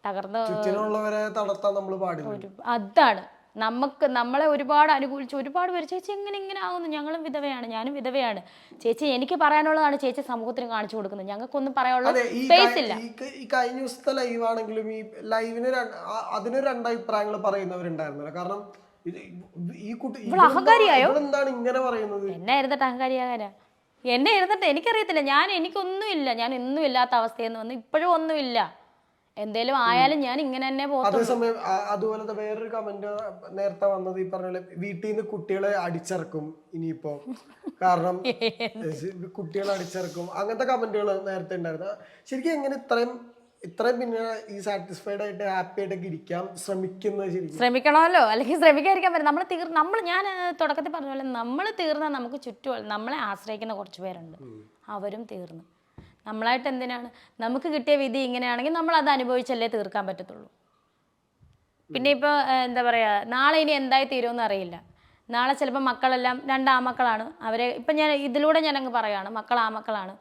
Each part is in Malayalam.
തകർന്ന് ചുറ്റിനുള്ളവരെ തളർത്താൻ നമ്മൾ പാടില്ല. അതാണ് നമ്മളെ ഒരുപാട് അനുകൂലിച്ച് ഒരുപാട് പേര് ചേച്ചി ഇങ്ങനെ ആവുന്നു, ഞങ്ങളും വിധവയാണ്, ഞാനും വിധവയാണ്, ചേച്ചി എനിക്ക് പറയാനുള്ളതാണ് ചേച്ചി സമൂഹത്തിന് കാണിച്ചു കൊടുക്കുന്നത്, ഞങ്ങൾക്കൊന്നും പറയാനുള്ള സ്പേസ് ഇല്ല. ഈ കഴിഞ്ഞ ദിവസത്തെ ലൈവ് ആണെങ്കിലും ഈ ലൈവിന് അതിന് രണ്ടഭിപ്രായങ്ങൾ പറയുന്നവരുണ്ടായിരുന്നല്ലോ. കാരണം ഈ കുട്ടി അഹങ്കാരിയായോ എന്താണ് ഇങ്ങനെ പറയുന്നത്? എന്നെ ഇരുന്നിട്ട് അഹങ്കാരിയാകാനാ? എന്നെ ഇരുന്നിട്ട് എനിക്കറിയത്തില്ല, എനിക്കൊന്നുമില്ല, ഞാൻ ഇന്നും ഇല്ലാത്ത അവസ്ഥയെന്ന് വന്ന് ഇപ്പോഴും ഒന്നുമില്ല, എന്തേലും ആയാലും ഞാൻ ഇങ്ങനെ തന്നെ പോകും. അതേസമയം അതുപോലെ വേറൊരു കമന്റ് നേരത്തെ വന്നത് ഈ പറഞ്ഞ വീട്ടിൽ നിന്ന് കുട്ടികളെ അടിച്ചിറക്കും ഇനിയിപ്പോ, കാരണം കുട്ടികളെ അടിച്ചിറക്കും, അങ്ങനത്തെ കമന്റുകൾ നേരത്തെ ഉണ്ടായിരുന്നു. ശരിക്കും എങ്ങനെ ഇത്രയും പിന്നെ ഈ സാറ്റിസ്ഫൈഡ് ആയിട്ട് ഹാപ്പി ആയിട്ടൊക്കെ ഇരിക്കാം ശ്രമിക്കുന്നത്? ശരിക്കും ശ്രമിക്കണമല്ലോ, അല്ലെങ്കിൽ ശ്രമിക്കാതിരിക്കാൻ പറ്റും. നമ്മൾ ഞാൻ തുടക്കത്തിൽ പറഞ്ഞ പോലെ നമ്മൾ തീർന്നാൽ നമുക്ക് ചുറ്റും നമ്മളെ ആശ്രയിക്കുന്ന കുറച്ച് പേരുണ്ട്, അവരും തീർന്നു. നമ്മളായിട്ട് എന്തിനാണ്? നമുക്ക് കിട്ടിയ വിധി ഇങ്ങനെയാണെങ്കിൽ നമ്മൾ അത് അനുഭവിച്ചല്ലേ തീർക്കാൻ പറ്റത്തുള്ളൂ. പിന്നെ ഇപ്പോൾ എന്താ പറയുക, നാളെ ഇനി എന്തായി തീരുമെന്ന് അറിയില്ല. നാളെ ചിലപ്പോൾ മക്കളെല്ലാം 2 ആമക്കളാണ്, അവരെ ഇപ്പം ഞാൻ ഇതിലൂടെ ഞാനങ്ങ് പറയുകയാണ്, മക്കൾ ആമക്കളാണ്.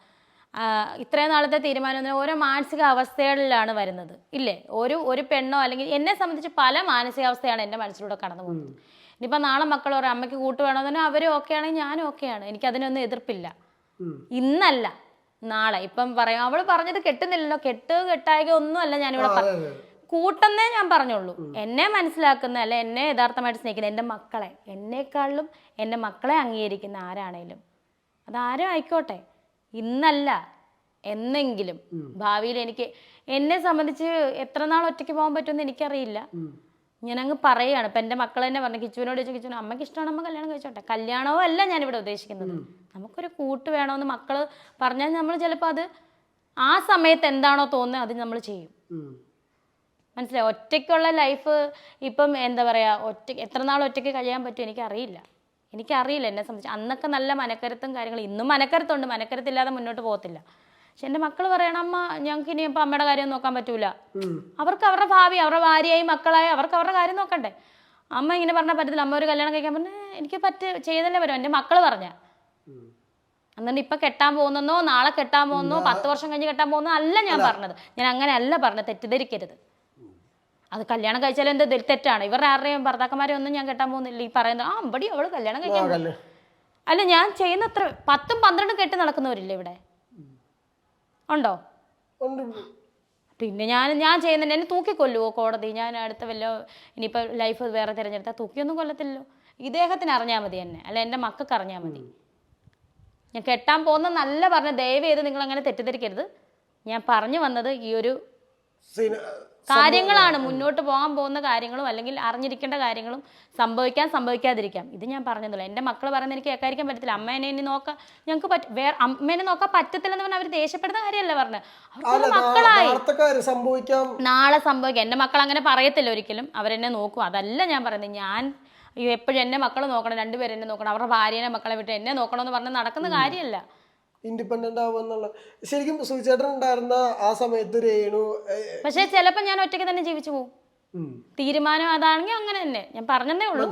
ഇത്രയും നാളത്തെ തീരുമാനം ഓരോ മാനസിക അവസ്ഥകളിലാണ് വരുന്നത് ഇല്ലേ? ഒരു പെണ്ണോ അല്ലെങ്കിൽ എന്നെ സംബന്ധിച്ച് പല മാനസികാവസ്ഥയാണ് എൻ്റെ മനസ്സിലൂടെ കടന്നു പോകുന്നത്. ഇനിയിപ്പോൾ നാളെ മക്കൾ ഒരു അമ്മയ്ക്ക് കൂട്ട് വേണമെന്ന് അവർ ഓക്കെ ആണെങ്കിൽ ഞാനും ഓക്കെയാണ്, എനിക്കതിനൊന്നും എതിർപ്പില്ല. ഇന്നല്ല നാളെ. ഇപ്പം പറയാം അവള് പറഞ്ഞത് കെട്ടുന്നില്ലല്ലോ, കെട്ടായിക ഒന്നുമല്ല ഞാനിവിടെ കൂട്ടെന്നേ ഞാൻ പറഞ്ഞുള്ളൂ. എന്നെ മനസ്സിലാക്കുന്ന അല്ലെ എന്നെ യഥാർത്ഥമായിട്ട് സ്നേഹിക്കുന്ന എൻ്റെ മക്കളെ, എന്നെക്കാളും എൻ്റെ മക്കളെ അംഗീകരിക്കുന്ന ആരാണേലും അതാരും ആയിക്കോട്ടെ, ഇന്നല്ല എന്നെങ്കിലും ഭാവിയിൽ എന്നെ സംബന്ധിച്ച് എത്ര നാൾ ഒറ്റയ്ക്ക് പോകാൻ പറ്റുമെന്ന് എനിക്കറിയില്ല. ഞാനങ്ങ് പറയുകയാണ്. ഇപ്പം എൻ്റെ മക്കൾ തന്നെ പറഞ്ഞു, കിച്ചുവിനോട് ചോദിച്ചു, കിച്ചുവിന് അമ്മയ്ക്ക് ഇഷ്ടമാണ്, അമ്മ കല്യാണം കഴിച്ചോട്ടെ. കല്യാണവും അല്ല ഞാനിവിടെ ഉദ്ദേശിക്കുന്നത്, നമുക്കൊരു കൂട്ട് വേണമെന്ന് മക്കൾ പറഞ്ഞാൽ നമ്മൾ ചിലപ്പോൾ അത് ആ സമയത്ത് എന്താണോ തോന്നുന്നത് അത് നമ്മൾ ചെയ്യും. മനസ്സിലായി? ഒറ്റയ്ക്കുള്ള ലൈഫ് ഇപ്പം എന്താ പറയുക, എത്ര നാൾ ഒറ്റയ്ക്ക് കഴിയാൻ പറ്റും എനിക്കറിയില്ല എന്നെ സംബന്ധിച്ച്. അന്നൊക്കെ നല്ല മനക്കരുത്തും കാര്യങ്ങളും, ഇന്നും മനക്കരുത്തുണ്ട്, മനക്കരുത്തില്ലാതെ മുന്നോട്ട് പോകത്തില്ല. പക്ഷെ എൻ്റെ മക്കൾ പറയണം, അമ്മ ഞങ്ങൾക്ക് ഇനി ഇപ്പം അമ്മയുടെ കാര്യം നോക്കാൻ പറ്റൂല, അവർക്ക് അവരുടെ ഭാവി, അവരുടെ ഭാര്യയായി മക്കളായി അവർക്ക് അവരുടെ കാര്യം നോക്കണ്ടേ. അമ്മ ഇങ്ങനെ പറഞ്ഞാൽ പറ്റത്തില്ല, അമ്മ ഒരു കല്യാണം കഴിക്കാൻ പറഞ്ഞാൽ എനിക്ക് ചെയ്തല്ലേ വരും. എൻ്റെ മക്കൾ പറഞ്ഞ എന്നിട്ട് ഇപ്പം കെട്ടാൻ പോകുന്നോ നാളെ കെട്ടാൻ പോകുന്നോ 10 വർഷം കഴിഞ്ഞ് കെട്ടാൻ പോകുന്നോ അല്ല ഞാൻ പറഞ്ഞത്. ഞാൻ അങ്ങനെ അല്ല പറഞ്ഞത്, തെറ്റിദ്ധരിക്കരുത്. അത് കല്യാണം കഴിച്ചാലും എന്ത് തെറ്റാണ്? ഇവരുടെ ആരുടെയും ഭർത്താക്കന്മാരെ ഒന്നും ഞാൻ കെട്ടാൻ പോകുന്നില്ല. ഈ പറയുന്നത് അമ്പടി അവള് കല്യാണം കഴിക്കാൻ അല്ല, ഞാൻ ചെയ്യുന്ന 10ഉം 12ഉം കെട്ടി നടക്കുന്നവരില്ലേ ഇവിടെ? ഉണ്ടോ? പിന്നെ ഞാൻ ചെയ്യുന്നുണ്ട്. എന്നെ തൂക്കിക്കൊല്ലുവോ കോടതി? ഞാൻ അടുത്ത ഇനിയിപ്പോൾ ലൈഫ് വേറെ തിരഞ്ഞെടുത്താൽ തൂക്കിയൊന്നും കൊല്ലത്തില്ലല്ലോ. ഇദ്ദേഹത്തിന് അറിഞ്ഞാൽ മതി എന്നെ, അല്ല എൻ്റെ മക്കൾക്ക് അറിഞ്ഞാൽ മതി. ഞാൻ കെട്ടാൻ പോകുന്ന നല്ല പറഞ്ഞ, ദയവ് ചെയ്ത് നിങ്ങൾ അങ്ങനെ തെറ്റിദ്ധരിക്കരുത്. ഞാൻ പറഞ്ഞു വന്നത് ഈ ഒരു കാര്യങ്ങളാണ്, മുന്നോട്ട് പോകാൻ പോകുന്ന കാര്യങ്ങളും അല്ലെങ്കിൽ അറിഞ്ഞിരിക്കേണ്ട കാര്യങ്ങളും, സംഭവിക്കാതിരിക്കാം. ഇത് ഞാൻ പറഞ്ഞതല്ല. എൻ്റെ മക്കൾ പറയുന്നത് എനിക്ക് കേൾക്കാതിരിക്കാൻ പറ്റത്തില്ല. അമ്മേനെ ഇനി നോക്കാം, ഞങ്ങൾക്ക് വേറെ അമ്മേനെ നോക്കാൻ പറ്റത്തില്ലെന്ന് പറഞ്ഞാൽ അവർ ദേഷ്യപ്പെടുന്ന കാര്യമല്ല പറഞ്ഞത്. അവർക്ക് മക്കളായി നാളെ സംഭവിക്കാം. എൻ്റെ മക്കൾ അങ്ങനെ പറയത്തില്ല ഒരിക്കലും, അവരെന്നെ നോക്കും. അതല്ല ഞാൻ പറയുന്നത്. ഞാൻ എപ്പോഴും എന്നെ മക്കൾ നോക്കണം, 2 പേരും എന്നെ നോക്കണം, അവരുടെ ഭാര്യനെ മക്കളെ വിട്ട് എന്നെ നോക്കണമെന്ന് പറഞ്ഞാൽ നടക്കുന്ന കാര്യമല്ല. ഇൻഡിപെൻഡന്റ് ആവുക. ശരിക്കും സുചേട്ടൻ ഉണ്ടായിരുന്ന ആ സമയത്ത് രേണു, പക്ഷെ ചിലപ്പോൾ ഞാൻ ഒറ്റയ്ക്ക് തന്നെ ജീവിച്ചു പോകും. തീരുമാനം അതാണെങ്കിൽ അങ്ങനെ തന്നെ. ഞാൻ പറഞ്ഞതേ ഉള്ളൂ.